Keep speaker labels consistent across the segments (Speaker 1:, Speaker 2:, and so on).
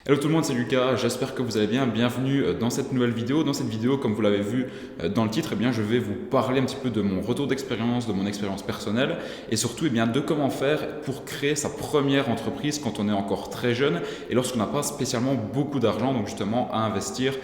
Speaker 1: Hello tout le monde, c'est Lucas, j'espère que vous allez bien, bienvenue dans cette nouvelle vidéo. Dans cette vidéo, comme vous l'avez vu dans le titre, je vais vous parler un petit peu de mon retour d'expérience, de mon expérience personnelle et surtout de comment faire pour créer sa première entreprise quand on est encore très jeune et lorsqu'on n'a pas spécialement beaucoup d'argent donc justement à investir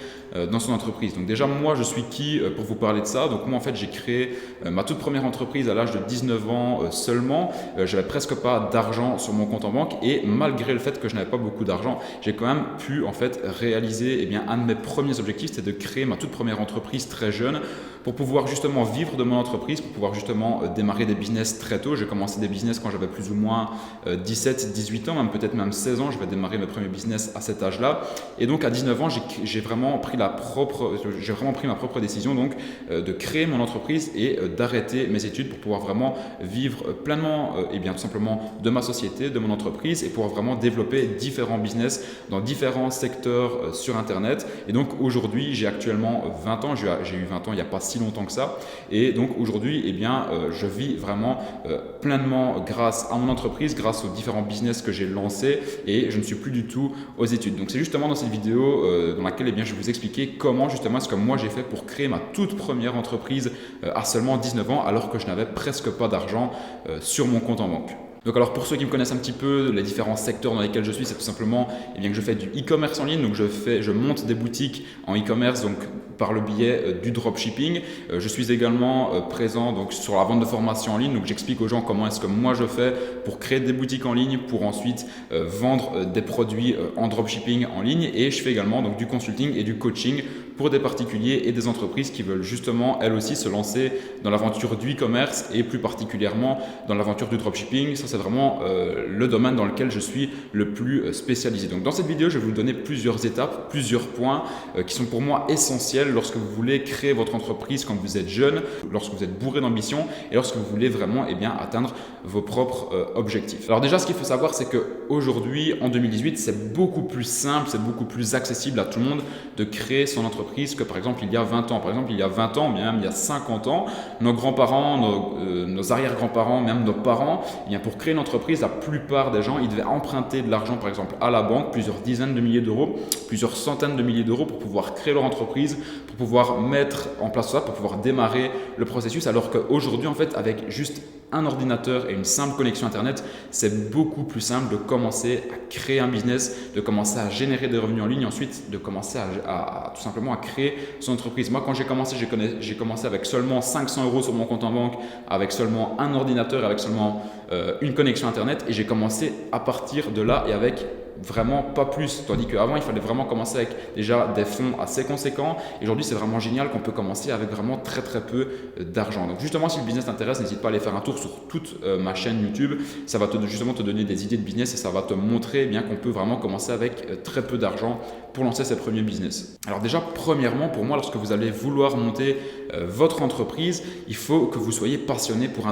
Speaker 1: dans son entreprise. Donc déjà moi je suis qui pour vous parler de ça. Donc moi en fait j'ai créé ma toute première entreprise à l'âge de 19 ans seulement. J'avais presque pas d'argent sur mon compte en banque et malgré le fait que je n'avais pas beaucoup d'argent, j'ai quand même pu en fait réaliser un de mes premiers objectifs, c'était de créer ma toute première entreprise très jeune pour pouvoir justement vivre de mon entreprise, pour pouvoir justement démarrer des business très tôt. J'ai commencé des business quand j'avais plus ou moins 17, 18 ans, peut-être même 16 ans. Je vais démarrer mes premiers business à cet âge-là. Et donc à 19 ans, j'ai vraiment pris ma propre décision donc de créer mon entreprise et d'arrêter mes études pour pouvoir vraiment vivre pleinement tout simplement de ma société, de mon entreprise et pouvoir vraiment développer différents business dans différents secteurs sur Internet. Et donc aujourd'hui, j'ai actuellement 20 ans, j'ai eu 20 ans il n'y a pas si longtemps que ça. Et donc aujourd'hui, je vis vraiment pleinement grâce à mon entreprise, grâce aux différents business que j'ai lancés et je ne suis plus du tout aux études. Donc c'est justement dans cette vidéo dans laquelle je vais vous expliquer comment justement est-ce que moi j'ai fait pour créer ma toute première entreprise à seulement 19 ans alors que je n'avais presque pas d'argent sur mon compte en banque. Donc alors pour ceux qui me connaissent un petit peu, les différents secteurs dans lesquels je suis, c'est tout simplement que je fais du e-commerce en ligne. Donc je monte des boutiques en e-commerce donc par le biais du dropshipping. Je suis également présent donc sur la vente de formation en ligne. Donc j'explique aux gens comment est-ce que moi je fais pour créer des boutiques en ligne, pour ensuite vendre des produits en dropshipping en ligne. Et je fais également donc du consulting et du coaching pour des particuliers et des entreprises qui veulent justement elles aussi se lancer dans l'aventure du e-commerce et plus particulièrement dans l'aventure du dropshipping. Ça c'est vraiment le domaine dans lequel je suis le plus spécialisé. Donc dans cette vidéo, je vais vous donner plusieurs étapes, plusieurs points qui sont pour moi essentiels lorsque vous voulez créer votre entreprise quand vous êtes jeune, lorsque vous êtes bourré d'ambition et lorsque vous voulez vraiment atteindre vos propres objectifs. Alors déjà, ce qu'il faut savoir, c'est qu'aujourd'hui, en 2018, c'est beaucoup plus simple, c'est beaucoup plus accessible à tout le monde de créer son entreprise que par exemple il y a 20 ans. Par exemple, il y a 20 ans, bien même il y a 50 ans, nos grands-parents, nos arrière-grands-parents, même nos parents, pour créer une entreprise, la plupart des gens, ils devaient emprunter de l'argent par exemple à la banque, plusieurs dizaines de milliers d'euros, plusieurs centaines de milliers d'euros pour pouvoir créer leur entreprise, pour pouvoir mettre en place ça, pour pouvoir démarrer le processus, alors qu'aujourd'hui en fait avec juste un ordinateur et une simple connexion Internet, c'est beaucoup plus simple de commencer à créer un business, de commencer à générer des revenus en ligne, ensuite de commencer à tout simplement à créer son entreprise. Moi, quand j'ai commencé avec seulement 500 euros sur mon compte en banque, avec seulement un ordinateur, avec seulement une connexion Internet et j'ai commencé à partir de là et avec vraiment pas plus, tandis qu'avant il fallait vraiment commencer avec déjà des fonds assez conséquents et aujourd'hui c'est vraiment génial qu'on peut commencer avec vraiment très peu d'argent. Donc justement si le business t'intéresse, n'hésite pas à aller faire un tour sur toute ma chaîne YouTube, ça va justement te donner des idées de business et ça va te montrer qu'on peut vraiment commencer avec très peu d'argent pour lancer ses premiers business. Alors déjà premièrement pour moi, lorsque vous allez vouloir monter votre entreprise, il faut que vous soyez passionné par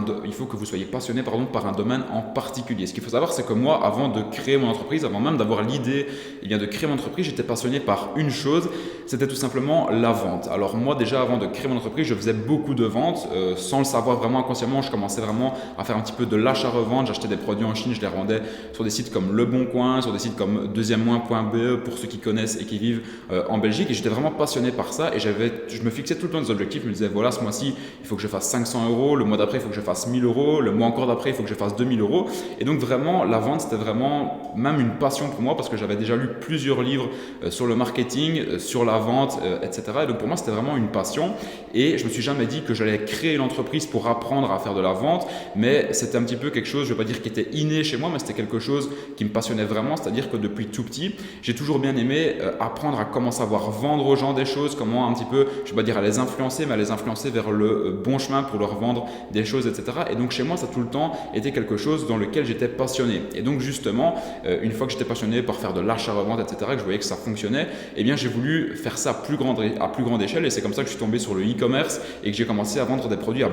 Speaker 1: un domaine en particulier. Ce qu'il faut savoir, c'est que moi, avant de créer mon entreprise, avant même d'avoir l'idée de créer mon entreprise, j'étais passionné par une chose, c'était tout simplement la vente. Alors moi déjà avant de créer mon entreprise, je faisais beaucoup de ventes, sans le savoir vraiment inconsciemment, je commençais vraiment à faire un petit peu de l'achat-revente, j'achetais des produits en Chine, je les revendais sur des sites comme Le Bon Coin, sur des sites comme deuxièmemoin.be pour ceux qui connaissent et qui vivent en Belgique et j'étais vraiment passionné par ça et je me fixais tout le temps des objectifs, je me disais voilà ce mois-ci il faut que je fasse 500 euros, le mois d'après il faut que je fasse 1000 euros, le mois encore d'après il faut que je fasse 2000 euros et donc vraiment la vente c'était vraiment même une passion pour moi parce que j'avais déjà lu plusieurs livres sur le marketing, sur la vente, etc. Et donc pour moi c'était vraiment une passion et je me suis jamais dit que j'allais créer une entreprise pour apprendre à faire de la vente, mais c'était un petit peu quelque chose, je ne vais pas dire qui était inné chez moi, mais c'était quelque chose qui me passionnait vraiment, c'est-à-dire que depuis tout petit j'ai toujours bien aimé apprendre à comment savoir vendre aux gens des choses, comment un petit peu, je ne vais pas dire à les influencer, mais à les influencer vers le bon chemin pour leur vendre des choses, etc. Et donc chez moi ça a tout le temps été quelque chose dans lequel j'étais passionné et donc justement une fois que j'étais passionné par faire de l'achat-revente, etc., que je voyais que ça fonctionnait, j'ai voulu faire ça à plus grande échelle et c'est comme ça que je suis tombé sur le e-commerce et que j'ai commencé à vendre des produits à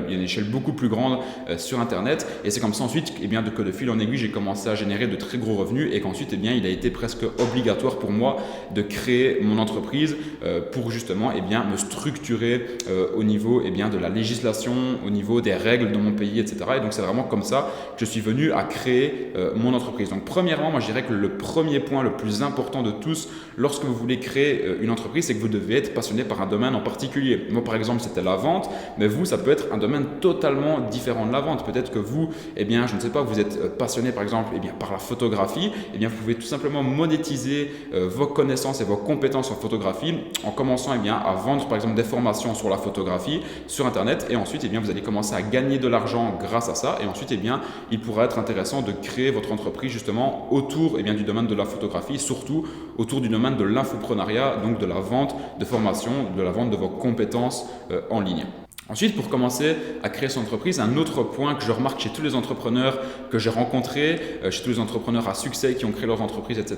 Speaker 1: une échelle beaucoup plus grande sur Internet et c'est comme ça ensuite que de fil en aiguille j'ai commencé à générer de très gros revenus et qu'ensuite il a été presque obligatoire pour moi de créer mon entreprise pour justement me structurer au niveau de la législation, au niveau des règles dans mon pays, etc. Et donc c'est vraiment comme ça que je suis venu à créer mon entreprise. entreprise. Donc premièrement, moi je dirais que le premier point le plus important de tous lorsque vous voulez créer une entreprise, c'est que vous devez être passionné par un domaine en particulier. Moi par exemple c'était la vente, mais vous ça peut être un domaine totalement différent de la vente. Peut-être que vous, eh bien je ne sais pas, vous êtes passionné par exemple par la photographie, eh bien vous pouvez tout simplement monétiser vos connaissances et vos compétences en photographie en commençant à vendre par exemple des formations sur la photographie sur internet, et ensuite vous allez commencer à gagner de l'argent grâce à ça, et ensuite il pourra être intéressant de créer votre entreprise justement autour du domaine de la photographie, surtout autour du domaine de l'infoprenariat, donc de la vente de formation, de la vente de vos compétences en ligne. Ensuite, pour commencer à créer son entreprise, un autre point que je remarque chez tous les entrepreneurs que j'ai rencontrés, chez tous les entrepreneurs à succès qui ont créé leur entreprise, etc.,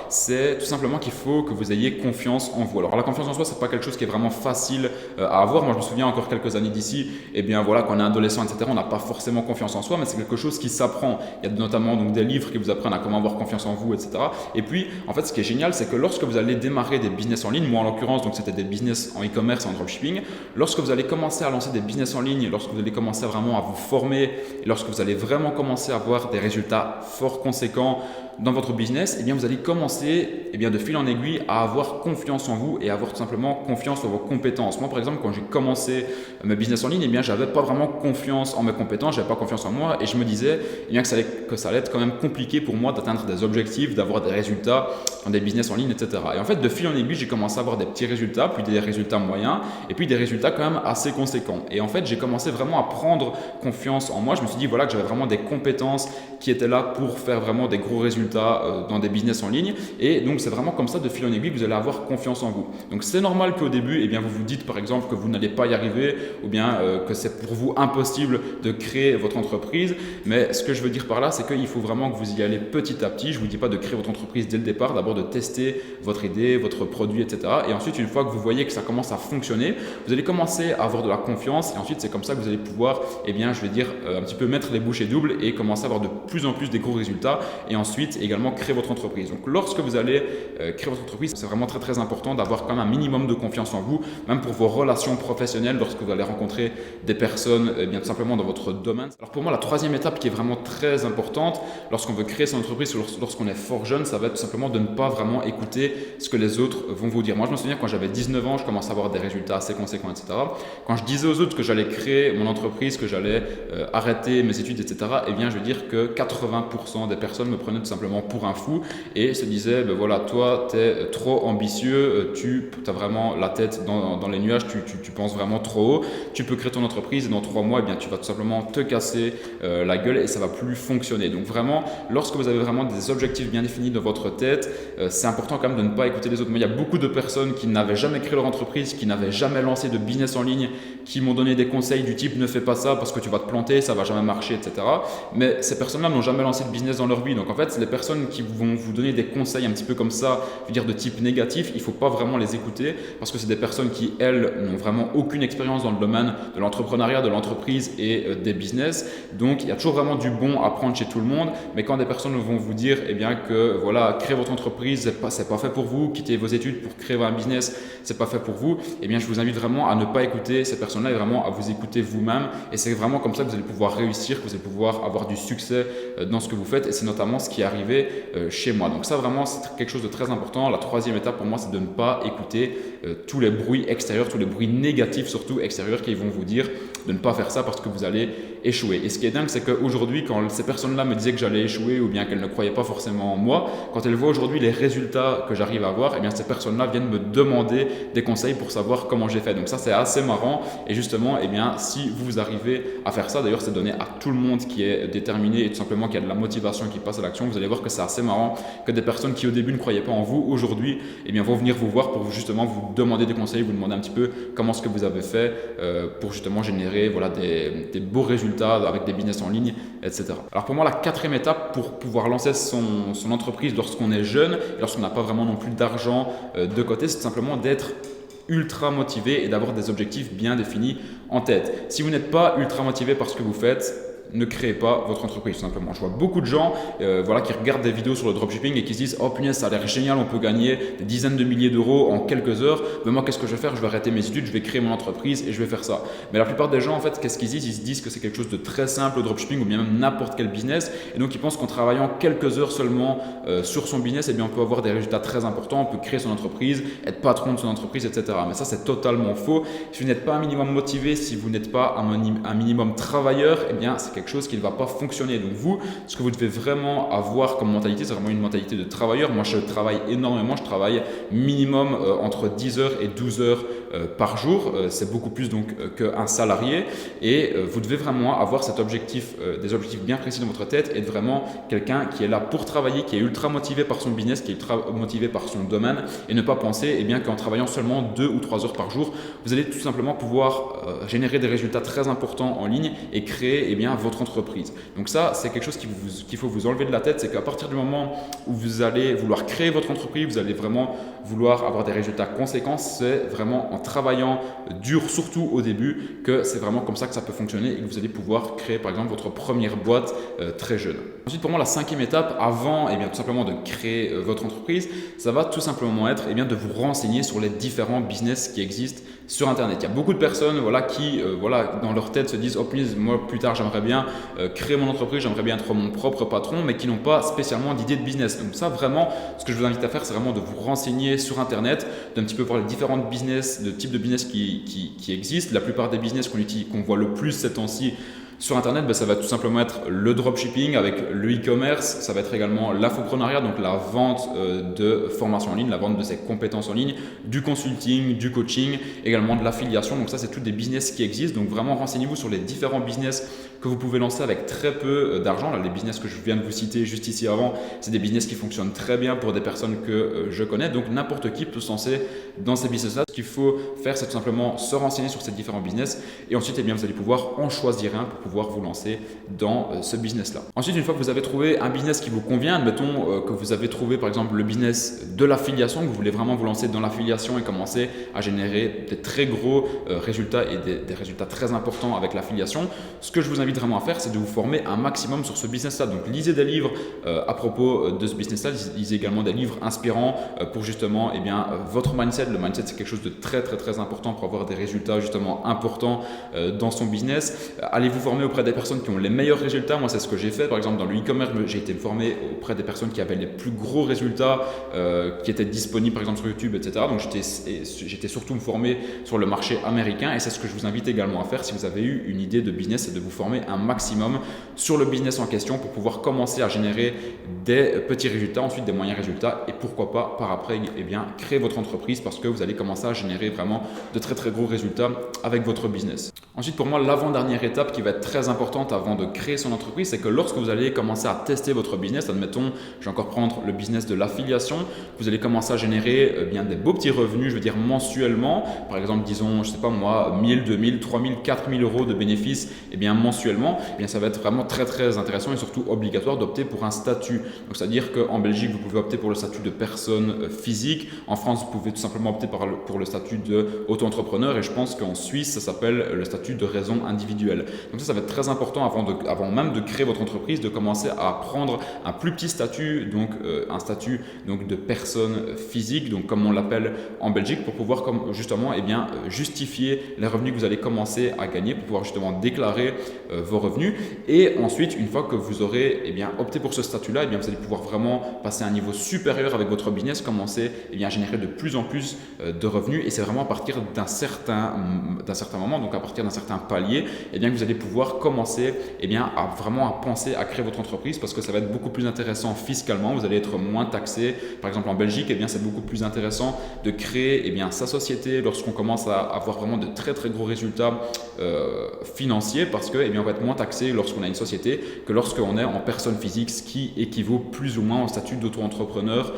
Speaker 1: c'est tout simplement qu'il faut que vous ayez confiance en vous. Alors la confiance en soi, c'est pas quelque chose qui est vraiment facile à avoir. Moi, je me souviens encore quelques années d'ici, quand on est adolescent, etc., on n'a pas forcément confiance en soi, mais c'est quelque chose qui s'apprend. Il y a notamment donc des livres qui vous apprennent à comment avoir confiance en vous, etc. Et puis, en fait, ce qui est génial, c'est que lorsque vous allez démarrer des business en ligne, moi en l'occurrence, donc c'était des business en e-commerce et en dropshipping, lorsque vous allez commencer à lancer des business en ligne, lorsque vous allez commencer vraiment à vous former et lorsque vous allez vraiment commencer à avoir des résultats fort conséquents dans votre business, vous allez commencer de fil en aiguille à avoir confiance en vous et à avoir tout simplement confiance en vos compétences. Moi par exemple, quand j'ai commencé mes business en ligne, j'avais pas vraiment confiance en mes compétences, j'avais pas confiance en moi, et je me disais que ça allait être quand même compliqué pour moi d'atteindre des objectifs, d'avoir des résultats dans des business en ligne, etc. Et en fait, de fil en aiguille, j'ai commencé à avoir des petits résultats, puis des résultats moyens, et puis des résultats quand même assez conséquents. Et en fait, j'ai commencé vraiment à prendre confiance en moi. Je me suis dit que j'avais vraiment des compétences qui étaient là pour faire vraiment des gros résultats dans des business en ligne. Et donc, c'est vraiment comme ça, de fil en aiguille, que vous allez avoir confiance en vous. Donc, c'est normal qu'au début, vous vous dites par exemple que vous n'allez pas y arriver, ou bien que c'est pour vous impossible de créer votre entreprise. Mais ce que je veux dire par là, c'est qu'il faut vraiment que vous y allez petit à petit. Je ne vous dis pas de créer votre entreprise dès le départ, d'abord de tester votre idée, votre produit, etc. Et ensuite, une fois que vous voyez que ça commence à fonctionner, vous allez commencer à avoir de la confiance, et ensuite c'est comme ça que vous allez pouvoir un petit peu mettre les bouchées doubles et commencer à avoir de plus en plus des gros résultats, et ensuite également créer votre entreprise. Donc lorsque vous allez créer votre entreprise, c'est vraiment très très important d'avoir quand même un minimum de confiance en vous, même pour vos relations professionnelles, lorsque vous allez rencontrer des personnes tout simplement dans votre domaine. Alors pour moi, la troisième étape qui est vraiment très importante lorsqu'on veut créer son entreprise, lorsqu'on est fort jeune, ça va être tout simplement de ne pas vraiment écouter ce que les autres vont vous dire. Moi je me souviens, quand j'avais 19 ans, je commençais à avoir des résultats assez conséquents, etc. Quand je disais aux autres que j'allais créer mon entreprise, que j'allais arrêter mes études, etc., je veux dire que 80% des personnes me prenaient tout simplement pour un fou et se disaient toi tu es trop ambitieux, tu as vraiment la tête dans les nuages, tu penses vraiment trop haut, tu peux créer ton entreprise et dans 3 mois tu vas tout simplement te casser la gueule et ça va plus fonctionner. Donc vraiment, lorsque vous avez vraiment des objectifs bien définis dans votre tête, c'est important quand même de ne pas écouter les autres. Mais il y a beaucoup de personnes qui n'avaient jamais créé leur entreprise, qui n'avaient jamais lancé de business en ligne, qui m'ont donné des conseils du type ne fais pas ça parce que tu vas te planter, ça va jamais marcher, etc. Mais ces personnes-là n'ont jamais lancé de business dans leur vie. Donc en fait, les personnes qui vont vous donner des conseils un petit peu comme ça, je veux dire de type négatif, il ne faut pas vraiment les écouter parce que c'est des personnes qui, elles, n'ont vraiment aucune expérience dans le domaine de l'entrepreneuriat, de l'entreprise et des business. Donc il y a toujours vraiment du bon à prendre chez tout le monde. Mais quand des personnes vont vous dire que créer votre entreprise, c'est pas fait pour vous, quitter vos études pour créer un business, c'est pas fait pour vous, je vous invite vraiment à ne pas écouter ces personnes-là et vraiment à vous écouter vous-même. Et c'est vraiment comme ça que vous allez pouvoir réussir, que vous allez pouvoir avoir du succès dans ce que vous faites. Et c'est notamment ce qui est arrivé chez moi. Donc ça vraiment, c'est quelque chose de très important. La troisième étape pour moi, c'est de ne pas écouter tous les bruits extérieurs, tous les bruits négatifs surtout extérieurs qui vont vous dire de ne pas faire ça parce que vous allez échouer. Et ce qui est dingue, c'est qu'aujourd'hui, quand ces personnes-là me disaient que j'allais échouer ou bien qu'elles ne croyaient pas forcément en moi, quand elles voient aujourd'hui les résultats que j'arrive à avoir, ces personnes-là viennent me demander des conseils pour savoir comment j'ai fait. Donc ça, c'est assez marrant. Et justement, si vous arrivez à faire ça, d'ailleurs, c'est donné à tout le monde qui est déterminé et tout simplement qui a de la motivation, qui passe à l'action. Vous allez voir que c'est assez marrant que des personnes qui au début ne croyaient pas en vous, aujourd'hui, vont venir vous voir pour justement vous demander des conseils, vous demander un petit peu comment ce que vous avez fait pour justement générer des beaux résultats avec des business en ligne, etc. Alors pour moi, la quatrième étape pour pouvoir lancer son entreprise lorsqu'on est jeune et lorsqu'on n'a pas vraiment non plus d'argent de côté, c'est tout simplement d'être ultra motivé et d'avoir des objectifs bien définis en tête. Si vous n'êtes pas ultra motivé par ce que vous faites, ne créez pas votre entreprise tout simplement. Je vois beaucoup de gens voilà, qui regardent des vidéos sur le dropshipping et qui se disent « Oh punaise, ça a l'air génial, on peut gagner des dizaines de milliers d'euros en quelques heures. Mais moi, qu'est-ce que je vais faire? Je vais arrêter mes études, je vais créer mon entreprise et je vais faire ça. » Mais la plupart des gens, en fait, qu'est-ce qu'ils disent? Ils se disent que c'est quelque chose de très simple, le dropshipping ou bien même n'importe quel business. Et donc, ils pensent qu'en travaillant quelques heures seulement sur son business, eh bien, on peut avoir des résultats très importants, on peut créer son entreprise, être patron de son entreprise, etc. Mais ça, c'est totalement faux. Si vous n'êtes pas un minimum motivé, si vous n'êtes pas un minimum travailleur, eh bien, c'est quelque chose qui ne va pas fonctionner. Donc, vous, ce que vous devez vraiment avoir comme mentalité, c'est vraiment une mentalité de travailleur. Moi, je travaille énormément, je travaille minimum entre 10 heures et 12 heures par jour. C'est beaucoup plus donc qu'un salarié et vous devez vraiment avoir cet objectif, des objectifs bien précis dans votre tête et être vraiment quelqu'un qui est là pour travailler, qui est ultra motivé par son business, qui est ultra motivé par son domaine et ne pas penser eh bien, qu'en travaillant seulement 2 ou 3 heures par jour, vous allez tout simplement pouvoir générer des résultats très importants en ligne et créer eh bien, votre entreprise. Donc ça, c'est quelque chose qu'il faut vous enlever de la tête, c'est qu'à partir du moment où vous allez vouloir créer votre entreprise, vous allez vraiment vouloir avoir des résultats conséquents, c'est vraiment en travaillant dur, surtout au début, que c'est vraiment comme ça que ça peut fonctionner et que vous allez pouvoir créer par exemple votre première boîte très jeune. Ensuite, pour moi, la 5e étape avant eh bien, tout simplement de créer votre entreprise, ça va tout simplement être eh bien, de vous renseigner sur les différents business qui existent sur Internet. Il y a beaucoup de personnes voilà, qui voilà, dans leur tête se disent « Oh please, moi plus tard j'aimerais bien créer mon entreprise, j'aimerais bien être mon propre patron », mais qui n'ont pas spécialement d'idée de business. Donc ça vraiment, ce que je vous invite à faire, c'est vraiment de vous renseigner sur Internet, d'un petit peu voir les différentes business, de types de business qui existent. La plupart des business qu'on voit le plus ces temps-ci sur Internet, ça va tout simplement être le dropshipping avec le e-commerce, ça va être également l'infoprenariat, donc la vente de formation en ligne, la vente de ses compétences en ligne, du consulting, du coaching, également de l'affiliation. Donc ça, c'est tous des business qui existent. Donc vraiment, renseignez-vous sur les différents business que vous pouvez lancer avec très peu d'argent. Là, les business que je viens de vous citer juste ici avant, c'est des business qui fonctionnent très bien pour des personnes que je connais. Donc n'importe qui peut se lancer dans ces business-là. Ce qu'il faut faire, c'est tout simplement se renseigner sur ces différents business et ensuite, eh bien, vous allez pouvoir en choisir un pour pouvoir vous lancer dans ce business-là. Ensuite, une fois que vous avez trouvé un business qui vous convient, admettons que vous avez trouvé par exemple le business de l'affiliation, que vous voulez vraiment vous lancer dans l'affiliation et commencer à générer des très gros résultats et des résultats très importants avec l'affiliation, ce que je vous invite vraiment à faire, c'est de vous former un maximum sur ce business-là. Donc, lisez des livres à propos de ce business-là, lisez également des livres inspirants pour justement eh bien, votre mindset. Le mindset, c'est quelque chose de très important pour avoir des résultats justement importants dans son business. Allez vous former auprès des personnes qui ont les meilleurs résultats. Moi, c'est ce que j'ai fait. Par exemple, dans le e-commerce, j'ai été formé auprès des personnes qui avaient les plus gros résultats, qui étaient disponibles par exemple sur YouTube, etc. Donc, j'étais surtout me former sur le marché américain et c'est ce que je vous invite également à faire si vous avez eu une idée de business, c'est de vous former un maximum sur le business en question pour pouvoir commencer à générer des petits résultats, ensuite des moyens résultats et pourquoi pas par après eh bien, créer votre entreprise parce que vous allez commencer à générer vraiment de très gros résultats avec votre business. Ensuite, pour moi, l'avant-dernière étape qui va être très importante avant de créer son entreprise, c'est que lorsque vous allez commencer à tester votre business, admettons, je vais encore prendre le business de l'affiliation, vous allez commencer à générer bien des beaux petits revenus, je veux dire mensuellement, par exemple, disons, je sais pas moi, 1000, 2000, 3000, 4000 euros de bénéfices eh bien, mensuellement, eh bien, ça va être vraiment très intéressant et surtout obligatoire d'opter pour un statut. Donc, c'est-à-dire qu'en Belgique, vous pouvez opter pour le statut de personne physique, en France, vous pouvez tout simplement opter pour le statut d'auto-entrepreneur et je pense qu'en Suisse, ça s'appelle le statut de raison individuelle. Donc ça va être très important avant même de créer votre entreprise, de commencer à prendre un plus petit statut, donc un statut donc, de personne physique, donc comme on l'appelle en Belgique, pour pouvoir justement eh bien, justifier les revenus que vous allez commencer à gagner, pour pouvoir justement déclarer vos revenus. Et ensuite, une fois que vous aurez eh bien, opté pour ce statut-là, eh bien, vous allez pouvoir vraiment passer à un niveau supérieur avec votre business, commencer eh bien, à générer de plus en plus de revenus. Et c'est vraiment à partir d'un certain moment, donc à partir d'un certain palier, eh bien, que vous allez pouvoir commencer eh bien, à penser à créer votre entreprise parce que ça va être beaucoup plus intéressant fiscalement, vous allez être moins taxé. Par exemple en Belgique, eh bien, c'est beaucoup plus intéressant de créer eh bien, sa société lorsqu'on commence à avoir vraiment de très gros résultats financiers parce que eh bien, on va être moins taxé lorsqu'on a une société que lorsqu'on est en personne physique, ce qui équivaut plus ou moins au statut d'auto-entrepreneur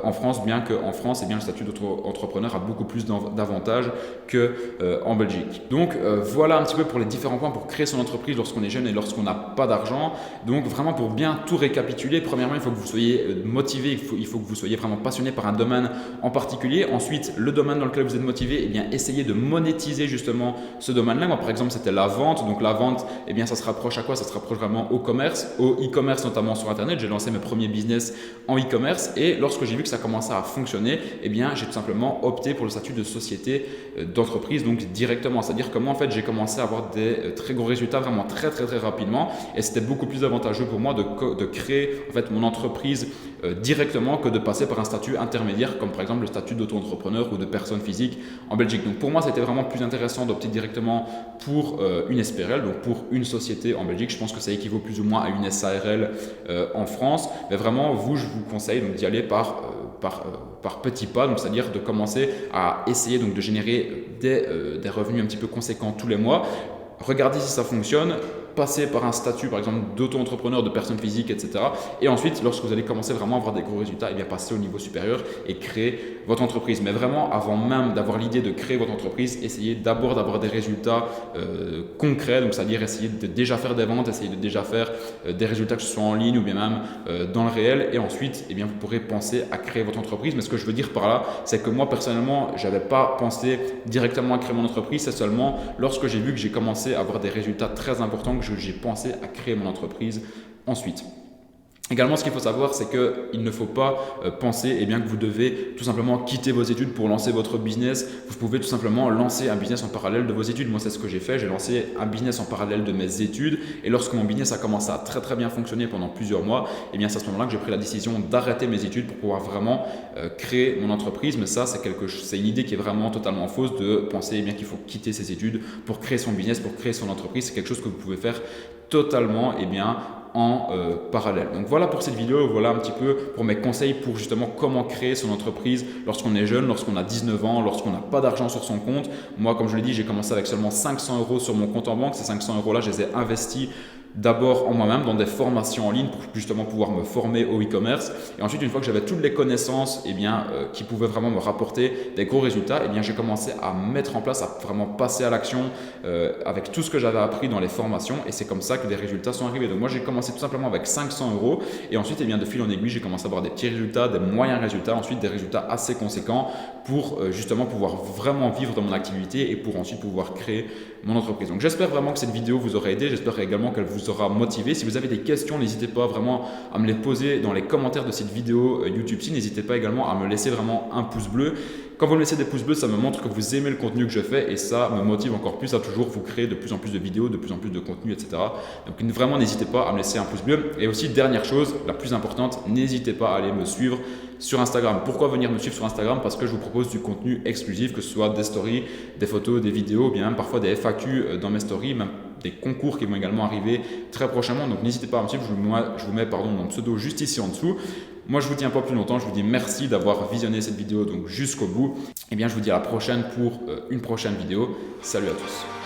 Speaker 1: en France, bien qu'en France, eh bien, le statut d'auto-entrepreneur a beaucoup plus d'avantages qu'en Belgique. Donc voilà un petit peu pour les différents points pour créer son entreprise lorsqu'on est jeune et lorsqu'on n'a pas d'argent. Donc vraiment pour bien tout récapituler, premièrement il faut que vous soyez motivé, il faut que vous soyez vraiment passionné par un domaine en particulier. Ensuite, le domaine dans lequel vous êtes motivé, eh bien essayez de monétiser justement ce domaine-là. Moi par exemple c'était la vente, donc la vente eh bien ça se rapproche à quoi? Ça se rapproche vraiment au commerce, au e-commerce notamment sur internet. J'ai lancé mes premiers business en e-commerce et lorsque j'ai vu que ça commençait à fonctionner, eh bien j'ai tout simplement opté pour le statut de société d'entreprise, donc directement. C'est-à-dire que moi en fait j'ai commencé à avoir des très gros résultats vraiment très rapidement et c'était beaucoup plus avantageux pour moi de créer en fait mon entreprise directement que de passer par un statut intermédiaire comme par exemple le statut d'auto-entrepreneur ou de personne physique en Belgique. Donc pour moi c'était vraiment plus intéressant d'opter directement pour une SPRL, donc pour une société en Belgique. Je pense que ça équivaut plus ou moins à une SARL en France, mais vraiment vous je vous conseille donc d'y aller par petits pas, donc c'est-à-dire de commencer à essayer donc de générer des revenus un petit peu conséquents tous les mois. Regardez si ça fonctionne, passez par un statut par exemple d'auto-entrepreneur, de personne physique, etc. Et ensuite, lorsque vous allez commencer vraiment à avoir des gros résultats, et bien passez au niveau supérieur et créer votre entreprise. Mais vraiment, avant même d'avoir l'idée de créer votre entreprise, essayez d'abord d'avoir des résultats concrets, donc c'est-à-dire essayer de déjà faire des ventes, essayer de déjà faire des résultats que ce soit en ligne ou bien même dans le réel. Et ensuite, eh bien, vous pourrez penser à créer votre entreprise. Mais ce que je veux dire par là, c'est que moi personnellement, je n'avais pas pensé directement à créer mon entreprise. C'est seulement lorsque j'ai vu que j'ai commencé à avoir des résultats très importants que j'ai pensé à créer mon entreprise ensuite. Également, ce qu'il faut savoir, c'est qu'il ne faut pas penser eh bien, que vous devez tout simplement quitter vos études pour lancer votre business. Vous pouvez tout simplement lancer un business en parallèle de vos études. Moi, c'est ce que j'ai fait. J'ai lancé un business en parallèle de mes études. Et lorsque mon business a commencé à très bien fonctionner pendant plusieurs mois, eh bien, c'est à ce moment-là que j'ai pris la décision d'arrêter mes études pour pouvoir vraiment créer mon entreprise. Mais ça, c'est une idée qui est vraiment totalement fausse de penser eh bien, qu'il faut quitter ses études pour créer son business, pour créer son entreprise. C'est quelque chose que vous pouvez faire totalement eh bien, en parallèle. Donc voilà pour cette vidéo, voilà un petit peu pour mes conseils pour justement comment créer son entreprise lorsqu'on est jeune, lorsqu'on a 19 ans, lorsqu'on n'a pas d'argent sur son compte. Moi, comme je l'ai dit, j'ai commencé avec seulement 500 € sur mon compte en banque. Ces 500 € là, je les ai investis d'abord en moi-même dans des formations en ligne pour justement pouvoir me former au e-commerce. Et ensuite, une fois que j'avais toutes les connaissances eh bien, qui pouvaient vraiment me rapporter des gros résultats, eh bien, j'ai commencé à mettre en place, à vraiment passer à l'action avec tout ce que j'avais appris dans les formations. Et c'est comme ça que des résultats sont arrivés. Donc moi, j'ai commencé tout simplement avec 500 € et ensuite, eh bien, de fil en aiguille, j'ai commencé à avoir des petits résultats, des moyens résultats, ensuite des résultats assez conséquents pour justement pouvoir vraiment vivre dans mon activité et pour ensuite pouvoir créer mon entreprise. Donc j'espère vraiment que cette vidéo vous aura aidé, j'espère également qu'elle vous aura motivé. Si vous avez des questions, n'hésitez pas vraiment à me les poser dans les commentaires de cette vidéo YouTube-ci. N'hésitez pas également à me laisser vraiment un pouce bleu. Quand vous me laissez des pouces bleus, ça me montre que vous aimez le contenu que je fais et ça me motive encore plus à toujours vous créer de plus en plus de vidéos, de plus en plus de contenu, etc. Donc vraiment, n'hésitez pas à me laisser un pouce bleu. Et aussi, dernière chose, la plus importante, n'hésitez pas à aller me suivre sur Instagram. Pourquoi venir me suivre sur Instagram? Parce que je vous propose du contenu exclusif, que ce soit des stories, des photos, des vidéos, bien même parfois des FAQ dans mes stories, même des concours qui vont également arriver très prochainement. Donc n'hésitez pas à me suivre, je vous mets mon pseudo juste ici en dessous. Moi, je ne vous tiens pas plus longtemps, je vous dis merci d'avoir visionné cette vidéo donc jusqu'au bout. Et bien, je vous dis à la prochaine pour une prochaine vidéo. Salut à tous.